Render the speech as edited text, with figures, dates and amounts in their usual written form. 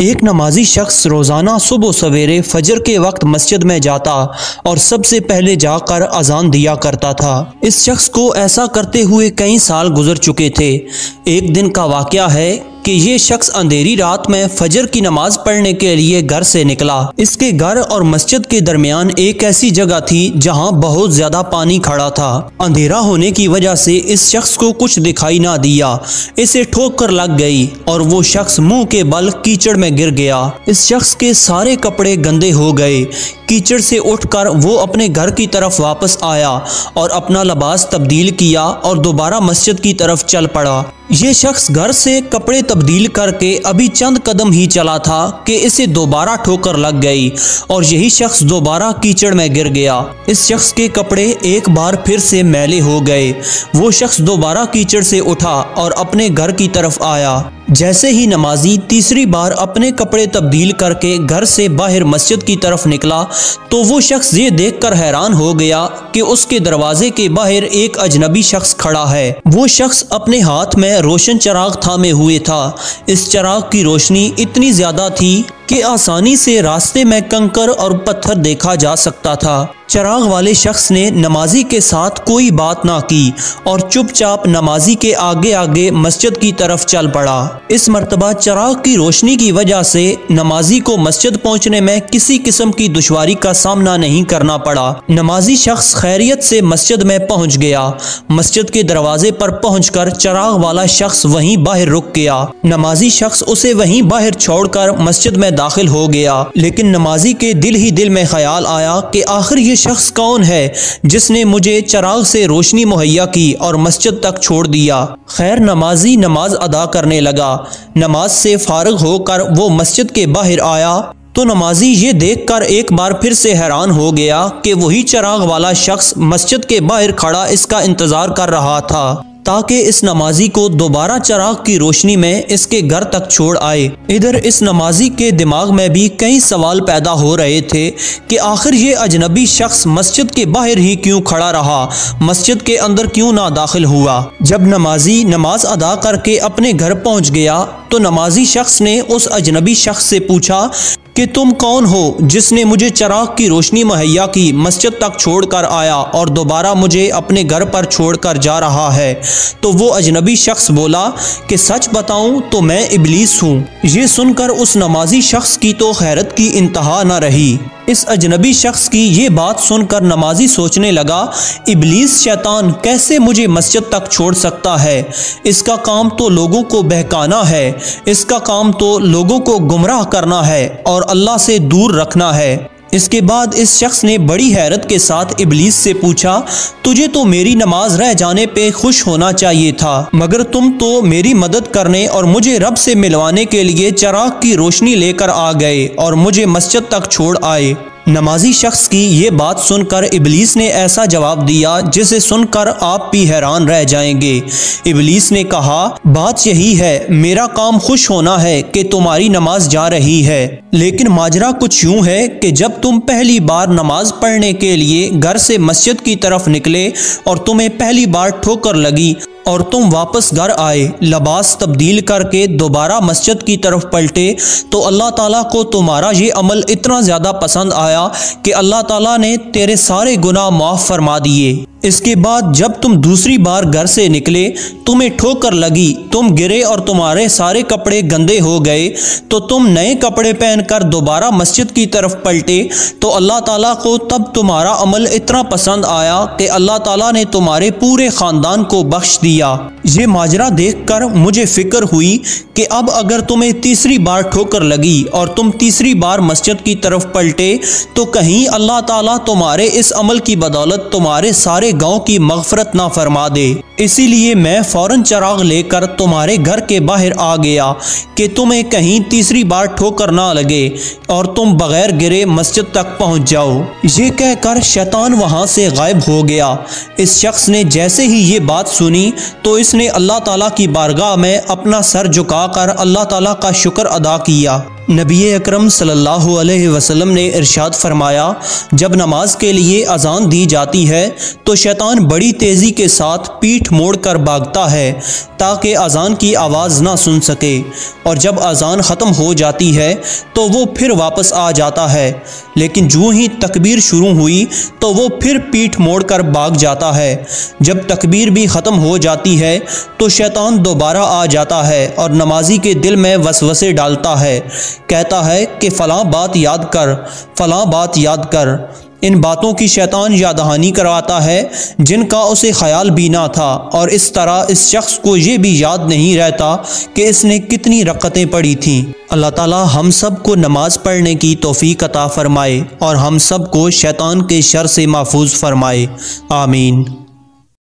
एक नमाजी शख्स रोज़ाना सुबह सवेरे फजर के वक्त मस्जिद में जाता और सबसे पहले जाकर अजान दिया करता था। इस शख्स को ऐसा करते हुए कई साल गुजर चुके थे। एक दिन का वाक़या है कि ये शख्स अंधेरी रात में फजर की नमाज पढ़ने के लिए घर से निकला। इसके घर और मस्जिद के दरमियान एक ऐसी जगह थी जहां बहुत ज्यादा पानी खड़ा था। अंधेरा होने की वजह से इस शख्स को कुछ दिखाई ना दिया। इसे ठोकर लग गई और वो शख्स मुंह के बल कीचड़ में गिर गया। इस शख्स के सारे कपड़े गंदे हो गए। कीचड़ से उठकर वो अपने घर की तरफ वापस आया और अपना लिबास तब्दील किया और दोबारा मस्जिद की तरफ चल पड़ा। ये शख्स घर से कपड़े तब्दील करके अभी चंद कदम ही चला था कि इसे दोबारा ठोकर लग गई और यही शख्स दोबारा कीचड़ में गिर गया। इस शख्स के कपड़े एक बार फिर से मैले हो गए। वो शख्स दोबारा कीचड़ से उठा और अपने घर की तरफ आया। जैसे ही नमाजी तीसरी बार अपने कपड़े तब्दील करके घर से बाहर मस्जिद की तरफ निकला तो वो शख्स ये देखकर हैरान हो गया कि उसके दरवाजे के बाहर एक अजनबी शख्स खड़ा है। वो शख्स अपने हाथ में रोशन चिराग थामे हुए था। इस चिराग की रोशनी इतनी ज्यादा थी कि आसानी से रास्ते में कंकर और पत्थर देखा जा सकता था। चिराग वाले शख्स ने नमाजी के साथ कोई बात ना की और चुपचाप नमाजी के आगे आगे मस्जिद की तरफ चल पड़ा। इस मर्तबा चिराग की रोशनी की वजह से नमाजी को मस्जिद पहुंचने में किसी किस्म की दुश्वारी का सामना नहीं करना पड़ा। नमाजी शख्स खैरियत से मस्जिद में पहुंच गया। मस्जिद के दरवाजे पर पहुंचकर चिराग वाला शख्स वहीं बाहर रुक गया। नमाजी शख्स उसे वहीं बाहर छोड़कर मस्जिद में दाखिल हो गया। लेकिन नमाजी के दिल ही दिल में ख्याल आया कि आखिर ये शख्स कौन है जिसने मुझे चिराग से रोशनी मुहैया की और मस्जिद तक छोड़ दिया। खैर नमाजी नमाज अदा करने लगा। नमाज से फारिग होकर वो मस्जिद के बाहर आया तो नमाजी ये देखकर एक बार फिर से हैरान हो गया कि वही चिराग वाला शख्स मस्जिद के बाहर खड़ा इसका इंतजार कर रहा था ताकि इस नमाजी को दोबारा चिराग की रोशनी में इसके घर तक छोड़ आए। इधर इस नमाजी के दिमाग में भी कई सवाल पैदा हो रहे थे कि आखिर ये अजनबी शख्स मस्जिद के बाहर ही क्यों खड़ा रहा, मस्जिद के अंदर क्यों ना दाखिल हुआ। जब नमाजी नमाज अदा करके अपने घर पहुंच गया तो नमाजी शख्स ने उस अजनबी शख्स से पूछा कि तुम कौन हो जिसने मुझे चिराग की रोशनी मुहैया की, मस्जिद तक छोड़कर आया और दोबारा मुझे अपने घर पर छोड़कर जा रहा है। तो वो अजनबी शख्स बोला कि सच बताऊं तो मैं इब्लीस हूँ। ये सुनकर उस नमाजी शख्स की तो हैरत की इंतहा न रही। इस अजनबी शख्स की ये बात सुनकर नमाजी सोचने लगा, इब्लीस शैतान कैसे मुझे मस्जिद तक छोड़ सकता है। इसका काम तो लोगों को बहकाना है, इसका काम तो लोगों को गुमराह करना है और अल्लाह से दूर रखना है। इसके बाद इस शख्स ने बड़ी हैरत के साथ इब्लीस से पूछा, तुझे तो मेरी नमाज रह जाने पे खुश होना चाहिए था, मगर तुम तो मेरी मदद करने और मुझे रब से मिलवाने के लिए चिराग की रोशनी लेकर आ गए और मुझे मस्जिद तक छोड़ आए। नमाजी शख्स की ये बात सुनकर इब्लीस ने ऐसा जवाब दिया जिसे सुनकर आप भी हैरान रह जाएंगे। इब्लीस ने कहा, बात यही है, मेरा काम खुश होना है कि तुम्हारी नमाज जा रही है, लेकिन माजरा कुछ यूं है कि जब तुम पहली बार नमाज पढ़ने के लिए घर से मस्जिद की तरफ निकले और तुम्हें पहली बार ठोकर लगी और तुम वापस घर आए, लिबास तब्दील करके दोबारा मस्जिद की तरफ पलटे तो अल्लाह ताला को तुम्हारा ये अमल इतना ज़्यादा पसंद आया कि अल्लाह ताला ने तेरे सारे गुनाह माफ़ फरमा दिए। इसके बाद जब तुम दूसरी बार घर से निकले, तुम्हें ठोकर लगी, तुम गिरे और तुम्हारे सारे कपड़े गंदे हो गए तो तुम नए कपड़े पहनकर दोबारा मस्जिद की तरफ पलटे तो अल्लाह ताला को तब तुम्हारा अमल इतना पसंद आया कि अल्लाह ताला ने तुम्हारे पूरे ख़ानदान को बख्श दिया। ये माजरा देखकर मुझे फिक्र हुई कि अब अगर तुम्हें तीसरी बार ठोकर लगी और तुम तीसरी बार मस्जिद की तरफ पलटे तो कहीं अल्लाह ताला तुम्हारे इस अमल की बदौलत तुम्हारे सारे गांव की मगफरत ना फरमा दे। इसीलिए मैं फौरन चिराग लेकर तुम्हारे घर के बाहर आ गया कि तुम्हें कहीं तीसरी बार ठोकर ना लगे और तुम बगैर गिरे मस्जिद तक पहुंच जाओ। ये कहकर शैतान वहां से गायब हो गया। इस शख्स ने जैसे ही ये बात सुनी तो इसने अल्लाह ताला की बारगाह में अपना सर झुकाकर अल्लाह ताला का शुक्र अदा किया। नबी अकरम सल्लल्लाहु अलैहि वसल्लम ने इरशाद फरमाया, जब नमाज के लिए अजान दी जाती है तो शैतान बड़ी तेज़ी के साथ पीठ मोड़कर भागता है ताकि अजान की आवाज़ ना सुन सके, और जब अजान ख़त्म हो जाती है तो वो फिर वापस आ जाता है, लेकिन जो ही तकबीर शुरू हुई तो वो फिर पीठ मोड़कर भाग जाता है। जब तकबीर भी ख़त्म हो जाती है तो शैतान दोबारा आ जाता है और नमाजी के दिल में वसवसे डालता है, कहता है कि फ़लाँ बात याद कर, फ़लाँ बात याद कर। इन बातों की शैतान याद दहानी करवाता है जिनका उसे ख्याल भी ना था, और इस तरह इस शख्स को ये भी याद नहीं रहता कि इसने कितनी रकअतें पढ़ी थीं। अल्लाह ताला हम सब को नमाज पढ़ने की तौफीक अता फ़रमाए और हम सब को शैतान के शर से महफूज फ़रमाए। आमीन।